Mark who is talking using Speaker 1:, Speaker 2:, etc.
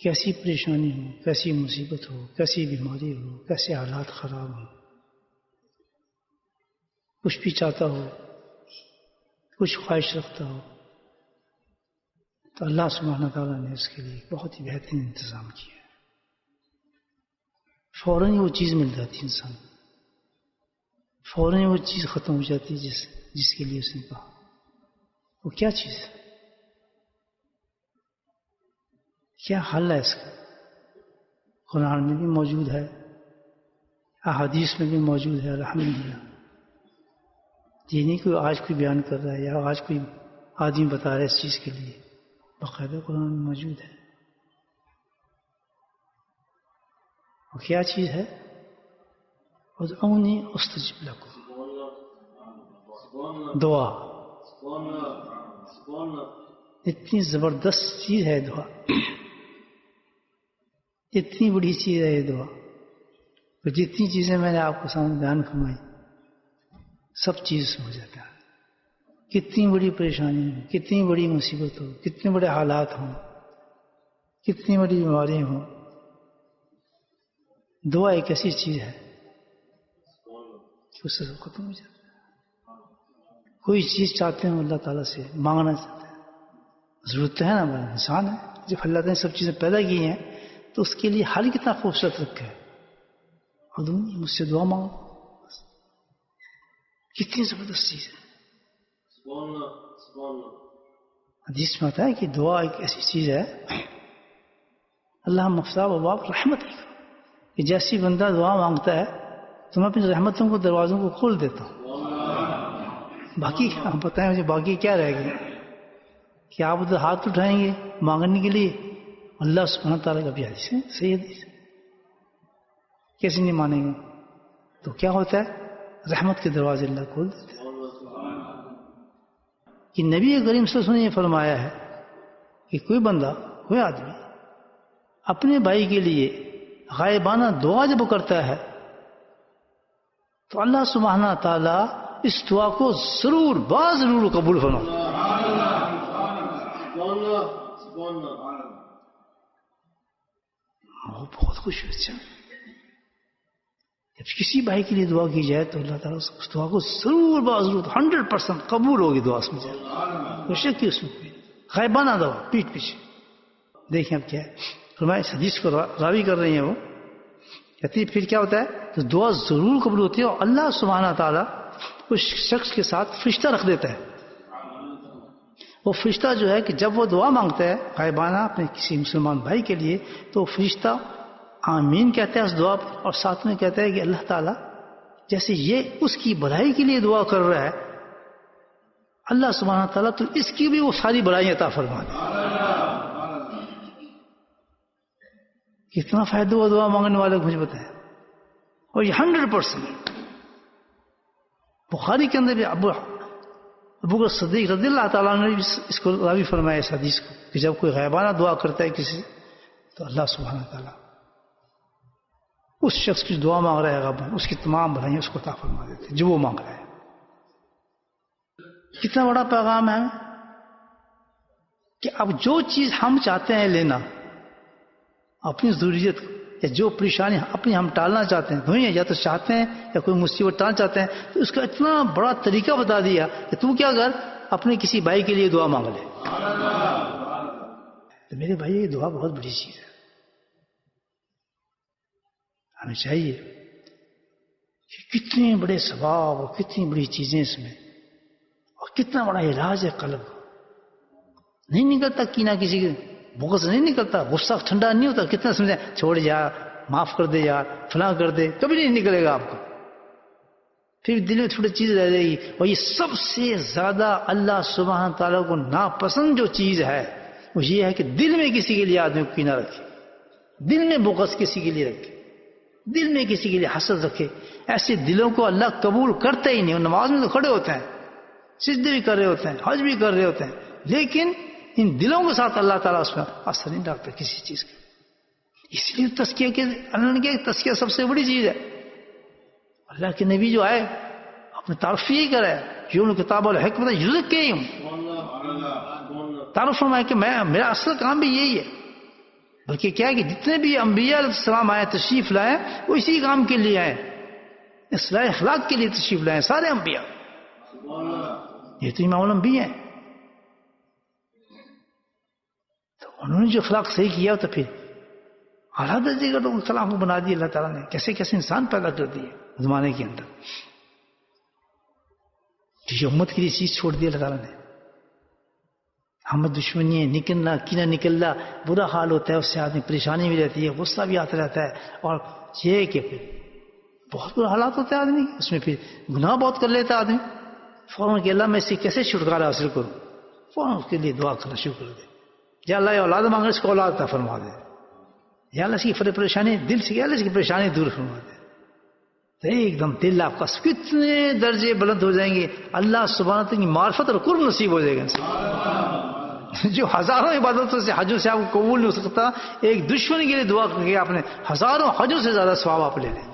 Speaker 1: کیسی پریشانی ہو، کیسی مصیبت ہو، کیسی بیماری ہو، کیسے حالات خراب ہوں، کچھ بھی چاہتا ہو، کچھ خواہش رکھتا ہو، تو اللہ سبحانہ تعالیٰ نے اس کے لیے بہت ہی بہترین انتظام کیا ہے. فوراً ہی وہ چیز مل جاتی ہے انسان، فوراً ہی وہ چیز ختم ہو جاتی ہے جس کے لیے اس نے کہا. وہ کیا چیز ہے؟ کیا حل ہے اس کا؟ قرآن میں بھی موجود ہے، احادیث میں بھی موجود ہے. الحمدللہ. یہ نہیں کوئی آج کوئی بیان کر رہا ہے یا آج کوئی آدمی بتا رہا ہے اس چیز کے لیے، باقاعدہ قرآن میں موجود ہے. وہ کیا چیز ہے؟ ادعونی استجب لکم. دعا. اتنی زبردست چیز ہے دعا، اتنی بڑی چیز ہے یہ دعا. تو جتنی چیزیں میں نے آپ کو سامنے بیان فرمائی سب چیز ہو جاتا ہے. کتنی بڑی پریشانی ہو، کتنی بڑی مصیبت ہو، کتنے بڑے حالات ہوں، کتنی بڑی بیماری ہوں، دعا ایک ایسی چیز ہے کہ اس سے سب ختم ہو جاتا ہے. کوئی چیز چاہتے ہیں اللہ تعالیٰ سے، مانگنا چاہتے ہیں، ضرورت ہے نا، بڑا انسان ہے. جب اللہ تعالیٰ نے سب چیزیں پیدا کی ہیں تو اس کے لیے حل کتنا خوبصورت رکھا ہے. ادعونی، مجھ سے دعا مانگو. کتنی زبردست چیز ہے. حدیث میں آتا ہے کہ دعا ایک ایسی چیز ہے، اللہ مفتاح ابواب رحمت ہے، کہ جیسی بندہ دعا مانگتا ہے تو میں اپنی رحمتوں کو دروازوں کو کھول دیتا ہوں. باقی آپ بتائیں مجھے باقی کیا رہے گا؟ کہ آپ ادھر ہاتھ اٹھائیں گے مانگنے کے لیے، اللہ سبحانہ تعالیٰ کا بھی حدیث ہے، صحیح حدیث ہے. کیسے نہیں مانیں گے؟ تو کیا ہوتا ہے؟ رحمت کے دروازے اللہ کھول دیتے ہیں. کہ نبی کریم صلی اللہ علیہ وسلم نے یہ فرمایا ہے کہ کوئی بندہ، کوئی آدمی اپنے بھائی کے لیے غائبانہ دعا جب کرتا ہے تو اللہ سبحانہ تعالیٰ اس دعا کو ضرور ضرور قبول فرماتا ہے. وہ بہت خوش ہوتا ہے. جب کسی بھائی کے لیے دعا کی جائے تو اللہ تعالیٰ اس دعا کو ضرور 100% قبول ہوگی. دعا سمجھے کوئی شک کی اس میں کوئی غائبانہ دعا پیٹ پیچھے. دیکھیں اب کیا ہے، فرمایا اس حدیث کو راوی کر رہی ہیں وہ کہتی پھر کیا ہوتا ہے تو دعا ضرور قبول ہوتی ہے اور اللہ سبحانہ تعالیٰ اس شخص کے ساتھ فرشتہ رکھ دیتا ہے. وہ فرشتہ جو ہے کہ جب وہ دعا مانگتا ہے غائبانہ اپنے کسی مسلمان بھائی کے لیے تو فرشتہ آمین کہتا ہے اس دعا پر، اور ساتھ میں کہتا ہے کہ اللہ تعالیٰ جیسے یہ اس کی بھلائی کے لیے دعا کر رہا ہے، اللہ سبحانہ تعالیٰ تو اس کی بھی وہ ساری بھلائی عطا فرما دے. کتنا فائدہ ہوا دعا مانگنے والے کو مجھے بتائیں. اور یہ 100% بخاری کے اندر بھی ابو بکر صدیق رضی اللہ تعالیٰ نے اس کو راوی فرمایا اس حدیث کو کہ جب کوئی غائبانہ دعا کرتا ہے کسی تو اللہ سبحانہ تعالیٰ اس شخص کی دعا مانگ رہا ہے غائبانہ اس کی تمام بھلائیاں اس کو عطا فرما دیتے ہیں جو وہ مانگ رہا ہے. کتنا بڑا پیغام ہے کہ اب جو چیز ہم چاہتے ہیں لینا اپنی ضروریت یا جو پریشانی اپنی ہم ٹالنا چاہتے ہیں دنیا یا تو چاہتے ہیں یا کوئی مصیبت ٹالنا چاہتے ہیں تو اس کا اتنا بڑا طریقہ بتا دیا کہ تو کیا کر اپنے کسی بھائی کے لیے دعا مانگ لے. تو میرے بھائی یہ دعا بہت بڑی چیز ہے. ہمیں چاہیے کہ کتنے بڑے ثواب اور کتنی بڑی چیزیں اس میں اور کتنا بڑا علاج ہے قلب. نہیں نکلتا کینہ کسی کے بغض نہیں نکلتا، غصہ ٹھنڈا نہیں ہوتا. کتنا سمجھیں چھوڑ یار معاف کر دے یار فلاں کر دے، کبھی نہیں نکلے گا آپ کو. پھر دل میں تھوڑی چیز رہ جائے گی. اور یہ سب سے زیادہ اللہ سبحانہ تعالیٰ کو ناپسند جو چیز ہے وہ یہ ہے کہ دل میں کسی کے لیے آدمی کو کینہ رکھے، دل میں بغض کسی کے لیے رکھے، دل میں کسی کے لیے حسد رکھے. ایسے دلوں کو اللہ قبول کرتا ہی نہیں. نماز میں تو کھڑے ہوتے ہیں، سجدے بھی کر رہے ہوتے ہیں، حج بھی کر رہے ہوتے ہیں، لیکن ان دلوں کے ساتھ اللہ تعالیٰ اس میں اثر نہیں ڈالتا کسی چیز کا. اس لیے تزکیہ کے اللہ نے کہا تزکیہ سب سے بڑی چیز ہے. اللہ کے نبی جو آئے اپنے تعارف یہی کرے یوں کتاب الحکمت یزکیہم، تعارف فرمایا کہ میرا اصل کام بھی یہی ہے بلکہ کیا ہے کہ جتنے بھی انبیاء علیہ السلام آئے تشریف لائے وہ اسی کام کے لیے آئے، اصلاح اخلاق کے لیے تشریف لائے سارے انبیاء. یہ تو امام الانبیاء ہیں. تو انہوں نے جو اخلاق صحیح کیا تو پھر اعلیٰ درجے کا لوگ اخلاق کو بنا دیا اللہ تعالیٰ نے. کیسے کیسے انسان پیدا کر دیے زمانے کے اندر. یہ امت کے لیے چیز چھوڑ دی اللہ تعالیٰ نے. ہم دشمنی ہے، نکلنا کینہ نکلنا برا حال ہوتا ہے، اس سے آدمی پریشانی بھی رہتی ہے، غصہ بھی آتا رہتا ہے، اور یہ کہ پھر بہت برا حالات ہوتے ہیں آدمی، اس میں پھر گناہ بہت کر لیتا ہے آدمی. فوراً کہ اللہ میں اس سے کیسے چھٹکارا حاصل کروں، فوراً اس کے لیے دعا کرنا شروع کر دے. یا اللہ اولاد مانگے اس کو اولاد عطا فرما دے، یا اللہ اس کی پریشانی دل سے، یا اللہ اس کی پریشانی دور فرما دے. تو ایک دم دل آپ کا کتنے درجے بلند ہو جائیں گے، اللہ سبحانہ تعالیٰ کی معرفت اور قرب نصیب ہو جائے گا. جو ہزاروں عبادتوں سے حجوں سے آپ کو قبول نہیں ہو سکتا، ایک دشمن کے لیے دعا کر کے آپ نے ہزاروں حجوں سے زیادہ ثواب آپ لے لیں.